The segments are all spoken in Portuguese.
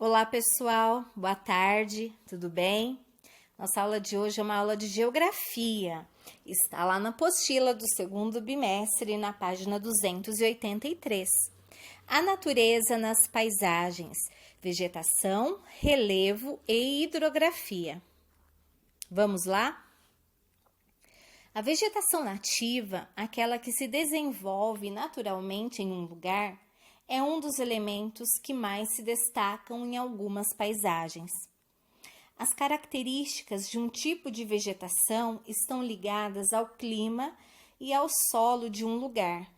Olá, pessoal. Boa tarde. Tudo bem? Nossa aula de hoje é uma aula de geografia. Está lá na apostila do segundo bimestre, na página 283. A natureza nas paisagens, vegetação, relevo e hidrografia. Vamos lá? A vegetação nativa, aquela que se desenvolve naturalmente em um lugar, é um dos elementos que mais se destacam em algumas paisagens. As características de um tipo de vegetação estão ligadas ao clima e ao solo de um lugar.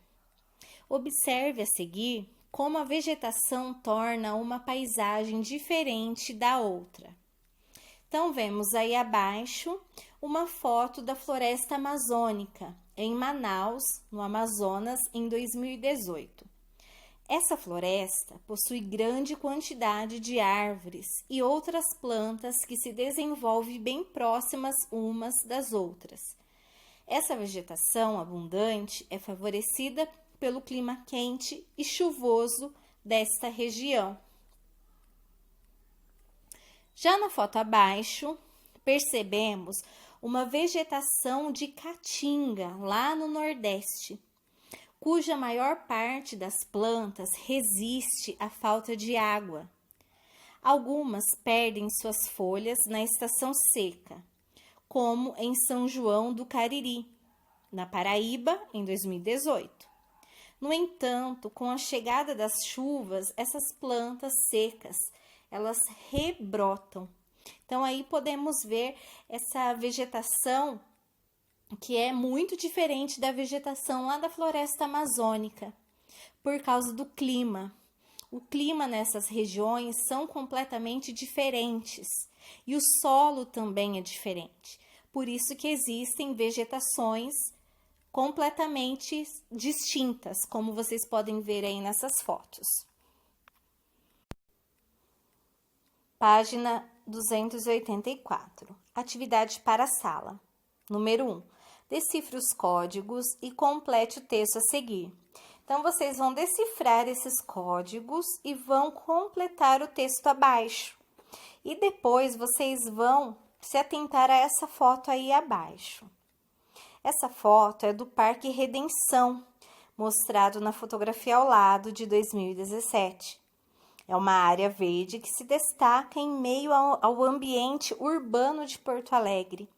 Observe a seguir como a vegetação torna uma paisagem diferente da outra. Então, vemos aí abaixo uma foto da floresta amazônica, em Manaus, no Amazonas, em 2018. Essa floresta possui grande quantidade de árvores e outras plantas que se desenvolvem bem próximas umas das outras. Essa vegetação abundante é favorecida pelo clima quente e chuvoso desta região. Já na foto abaixo, percebemos uma vegetação de caatinga lá no Nordeste, cuja maior parte das plantas resiste à falta de água. Algumas perdem suas folhas na estação seca, como em São João do Cariri, na Paraíba, em 2018. No entanto, com a chegada das chuvas, essas plantas secas, elas rebrotam. Então, aí podemos ver essa vegetação que é muito diferente da vegetação lá da floresta amazônica, por causa do clima. O clima nessas regiões são completamente diferentes e o solo também é diferente. Por isso que existem vegetações completamente distintas, como vocês podem ver aí nessas fotos. Página 284. Atividade para a sala. Número 1. Decifre os códigos e complete o texto a seguir. Então, vocês vão decifrar esses códigos e vão completar o texto abaixo. E depois, vocês vão se atentar a essa foto aí abaixo. Essa foto é do Parque Redenção, mostrado na fotografia ao lado de 2017. É uma área verde que se destaca em meio ao ambiente urbano de Porto Alegre,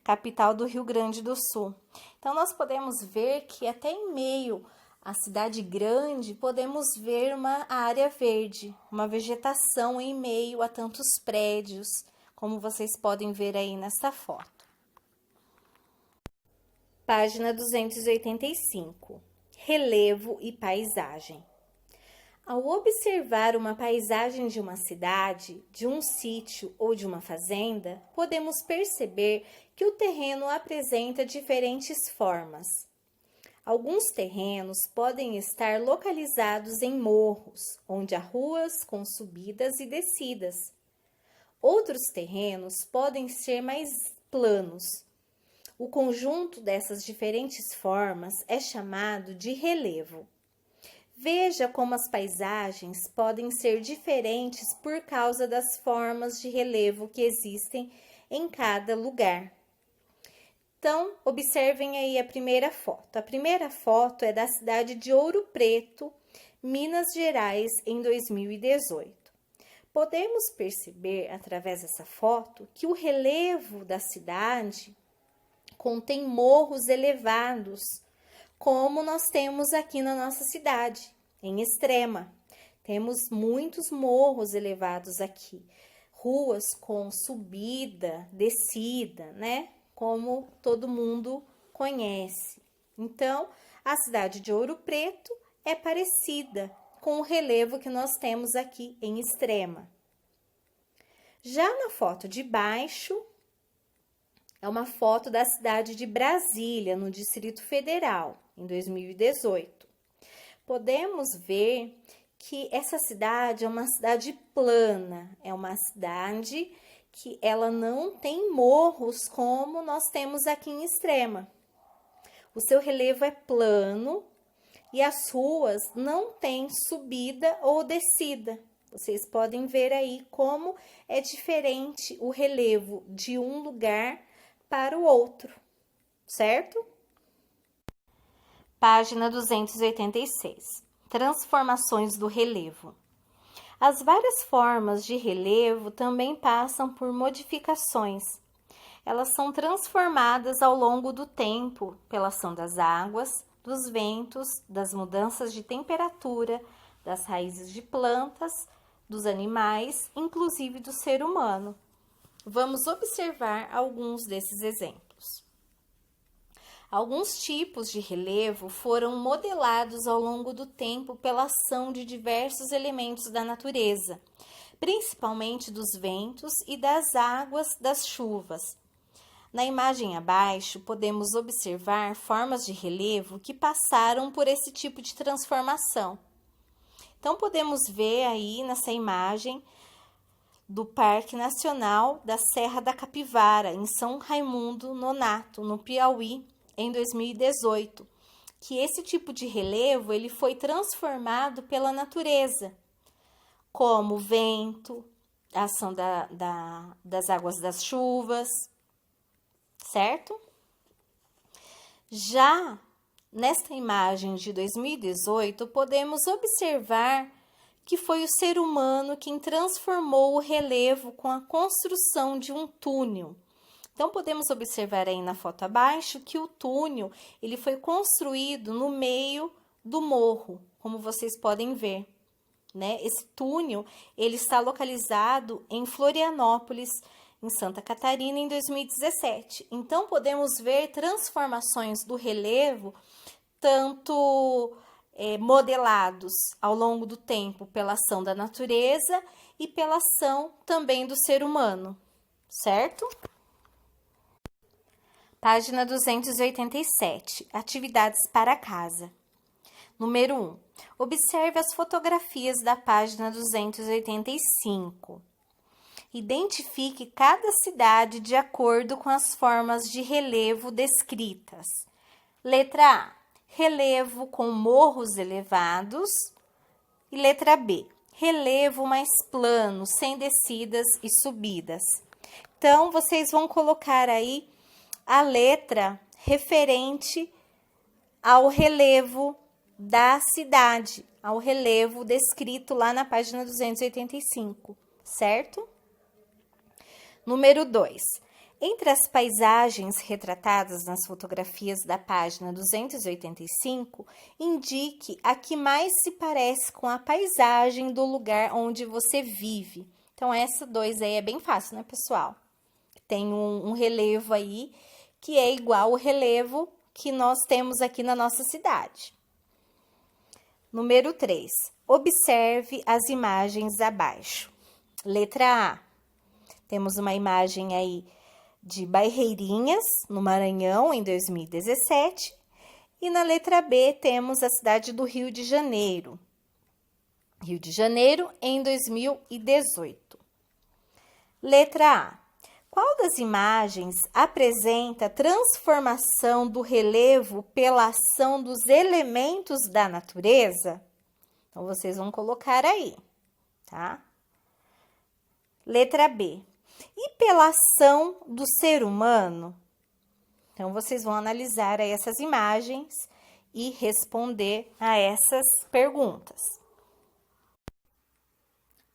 capital do Rio Grande do Sul. Então, nós podemos ver que até em meio à cidade grande, podemos ver uma área verde, uma vegetação em meio a tantos prédios, como vocês podem ver aí nesta foto. Página 285. Relevo e paisagem. Ao observar uma paisagem de uma cidade, de um sítio ou de uma fazenda, podemos perceber que o terreno apresenta diferentes formas. Alguns terrenos podem estar localizados em morros, onde há ruas com subidas e descidas. Outros terrenos podem ser mais planos. O conjunto dessas diferentes formas é chamado de relevo. Veja como as paisagens podem ser diferentes por causa das formas de relevo que existem em cada lugar. Então, observem aí a primeira foto. A primeira foto é da cidade de Ouro Preto, Minas Gerais, em 2018. Podemos perceber, através dessa foto, que o relevo da cidade contém morros elevados, como nós temos aqui na nossa cidade, em Extrema. Temos muitos morros elevados aqui, ruas com subida, descida, né? Como todo mundo conhece. Então, a cidade de Ouro Preto é parecida com o relevo que nós temos aqui em Extrema. Já na foto de baixo, é uma foto da cidade de Brasília, no Distrito Federal, em 2018. Podemos ver que essa cidade é uma cidade plana, é uma cidade que ela não tem morros como nós temos aqui em Extrema. O seu relevo é plano e as ruas não têm subida ou descida. Vocês podem ver aí como é diferente o relevo de um lugar para o outro, certo? Página 286. Transformações do relevo. As várias formas de relevo também passam por modificações. Elas são transformadas ao longo do tempo pela ação das águas, dos ventos, das mudanças de temperatura, das raízes de plantas, dos animais, inclusive do ser humano. Vamos observar alguns desses exemplos. Alguns tipos de relevo foram modelados ao longo do tempo pela ação de diversos elementos da natureza, principalmente dos ventos e das águas das chuvas. Na imagem abaixo, podemos observar formas de relevo que passaram por esse tipo de transformação. Então, podemos ver aí nessa imagem do Parque Nacional da Serra da Capivara, em São Raimundo Nonato, no Piauí, em 2018, que esse tipo de relevo ele foi transformado pela natureza, como vento, a ação das águas das chuvas, certo? Já nesta imagem de 2018, podemos observar que foi o ser humano quem transformou o relevo com a construção de um túnel. Então, podemos observar aí na foto abaixo que o túnel ele foi construído no meio do morro, como vocês podem ver, né? Esse túnel ele está localizado em Florianópolis, em Santa Catarina, em 2017. Então, podemos ver transformações do relevo, tanto modelados ao longo do tempo pela ação da natureza e pela ação também do ser humano, certo? Página 287. Atividades para casa. Número 1. Observe as fotografias da página 285. Identifique cada cidade de acordo com as formas de relevo descritas. Letra A. Relevo com morros elevados. E letra B. Relevo mais plano, sem descidas e subidas. Então, vocês vão colocar aí a letra referente ao relevo da cidade, ao relevo descrito lá na página 285, certo? Número 2. Entre as paisagens retratadas nas fotografias da página 285, indique a que mais se parece com a paisagem do lugar onde você vive. Então, essa 2 aí é bem fácil, né, pessoal? Tem um relevo aí que é igual ao relevo que nós temos aqui na nossa cidade. Número 3. Observe as imagens abaixo. Letra A. Temos uma imagem aí de Barreirinhas, no Maranhão, em 2017. E na letra B, temos a cidade do Rio de Janeiro. Rio de Janeiro, em 2018. Letra A. Qual das imagens apresenta transformação do relevo pela ação dos elementos da natureza? Então, vocês vão colocar aí, tá? Letra B. E pela ação do ser humano? Então, vocês vão analisar aí essas imagens e responder a essas perguntas.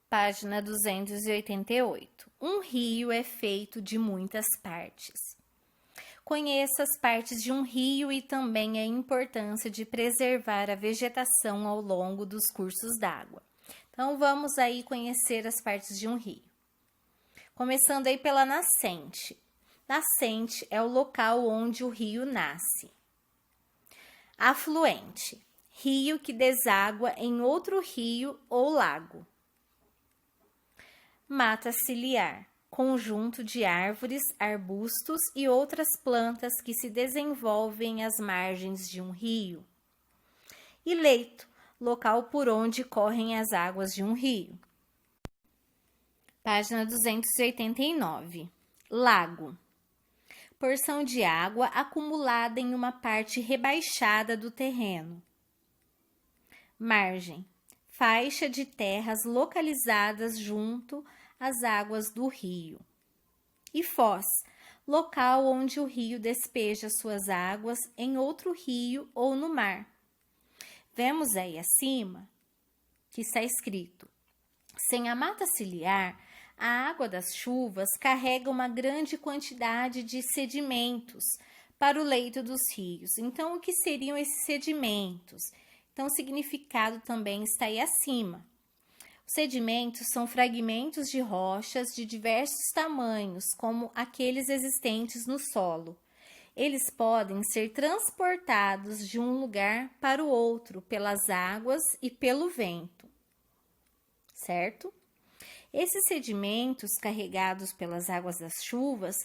Página 288. Um rio é feito de muitas partes. Conheça as partes de um rio e também a importância de preservar a vegetação ao longo dos cursos d'água. Então, vamos aí conhecer as partes de um rio. Começando aí pela nascente. Nascente é o local onde o rio nasce. Afluente. Rio que deságua em outro rio ou lago. Mata ciliar, conjunto de árvores, arbustos e outras plantas que se desenvolvem às margens de um rio. E leito, local por onde correm as águas de um rio. Página 289. Lago. Porção de água acumulada em uma parte rebaixada do terreno. Margem. faixa de terras localizadas junto às águas do rio. E foz, local onde o rio despeja suas águas em outro rio ou no mar. Vemos aí acima que está escrito: sem a mata ciliar, a água das chuvas carrega uma grande quantidade de sedimentos para o leito dos rios. Então, o que seriam esses sedimentos? Então, o significado também está aí acima. Os sedimentos são fragmentos de rochas de diversos tamanhos, como aqueles existentes no solo. Eles podem ser transportados de um lugar para o outro pelas águas e pelo vento, certo? Esses sedimentos carregados pelas águas das chuvas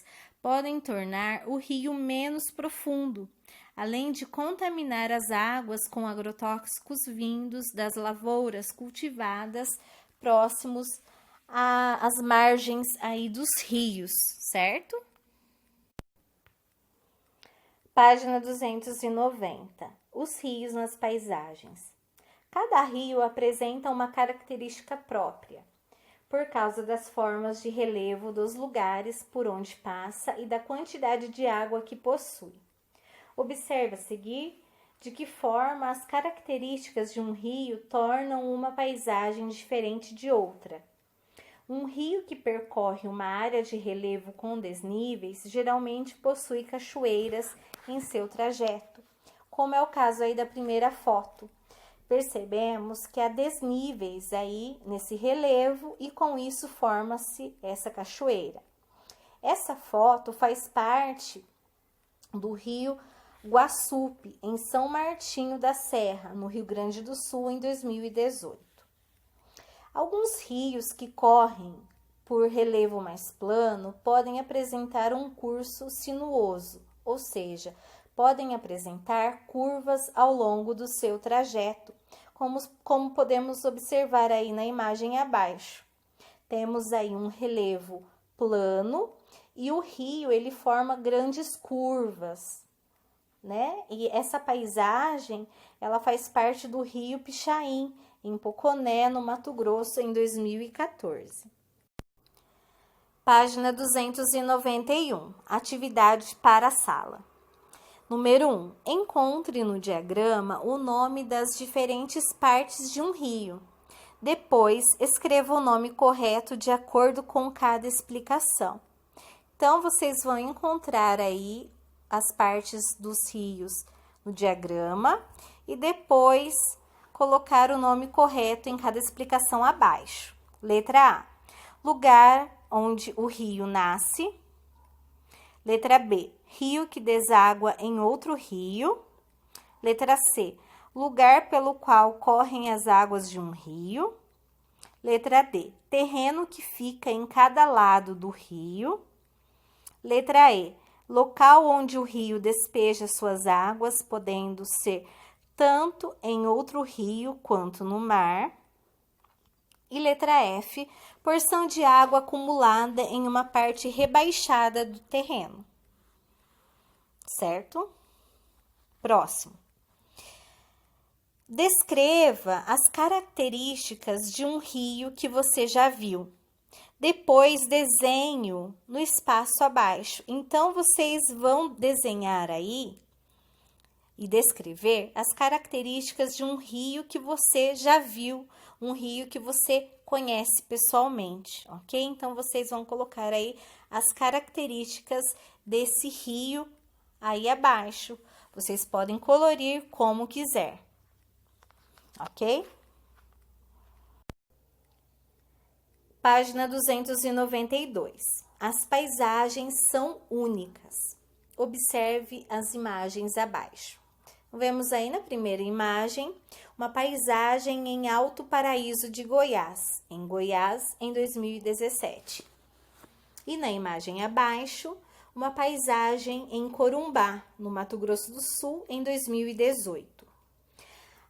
podem tornar o rio menos profundo, além de contaminar as águas com agrotóxicos vindos das lavouras cultivadas próximos às margens aí dos rios, certo? Página 290. Os rios nas paisagens. Cada rio apresenta uma característica própria, por causa das formas de relevo dos lugares por onde passa e da quantidade de água que possui. Observe a seguir de que forma as características de um rio tornam uma paisagem diferente de outra. Um rio que percorre uma área de relevo com desníveis geralmente possui cachoeiras em seu trajeto, como é o caso aí da primeira foto. Percebemos que há desníveis aí nesse relevo e com isso forma-se essa cachoeira. Essa foto faz parte do rio Guaçupe, em São Martinho da Serra, no Rio Grande do Sul, em 2018. Alguns rios que correm por relevo mais plano podem apresentar um curso sinuoso, ou seja, podem apresentar curvas ao longo do seu trajeto, como podemos observar aí na imagem abaixo. Temos aí um relevo plano e o rio ele forma grandes curvas, né? E essa paisagem ela faz parte do rio Pichain, em Poconé, no Mato Grosso, em 2014. Página 291. Atividade para a sala. Número 1. Encontre no diagrama o nome das diferentes partes de um rio. Depois, escreva o nome correto de acordo com cada explicação. Então, vocês vão encontrar aí as partes dos rios no diagrama e depois colocar o nome correto em cada explicação abaixo. Letra A. Lugar onde o rio nasce. Letra B. Rio que deságua em outro rio. Letra C. Lugar pelo qual correm as águas de um rio. Letra D. Terreno que fica em cada lado do rio. Letra E. Local onde o rio despeja suas águas, podendo ser tanto em outro rio quanto no mar. E letra F. Porção de água acumulada em uma parte rebaixada do terreno. Certo? Próximo. Descreva as características de um rio que você já viu. Depois, desenho no espaço abaixo. Então, vocês vão desenhar aí e descrever as características de um rio que você já viu, um rio que você conhece pessoalmente, ok? Então, vocês vão colocar aí as características desse rio aí abaixo. Vocês podem colorir como quiser, ok? Página 292. As paisagens são únicas. Observe as imagens abaixo. Vemos aí na primeira imagem uma paisagem em Alto Paraíso de Goiás, em Goiás, em 2017. E na imagem abaixo, uma paisagem em Corumbá, no Mato Grosso do Sul, em 2018.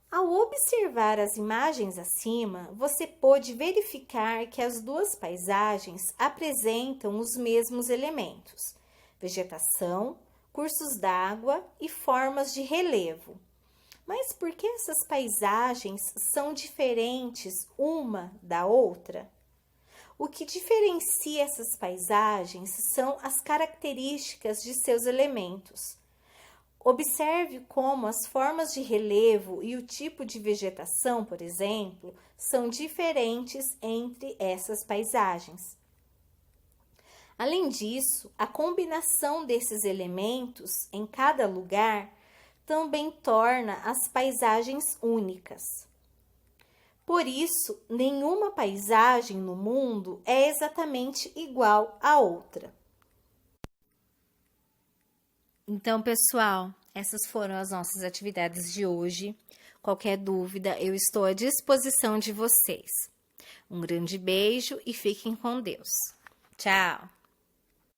Ao observar as imagens acima, você pôde verificar que as duas paisagens apresentam os mesmos elementos: vegetação, cursos d'água e formas de relevo. Mas por que essas paisagens são diferentes uma da outra? O que diferencia essas paisagens são as características de seus elementos. Observe como as formas de relevo e o tipo de vegetação, por exemplo, são diferentes entre essas paisagens. Além disso, a combinação desses elementos em cada lugar também torna as paisagens únicas. Por isso, nenhuma paisagem no mundo é exatamente igual à outra. Então, pessoal, essas foram as nossas atividades de hoje. Qualquer dúvida, eu estou à disposição de vocês. Um grande beijo e fiquem com Deus. Tchau!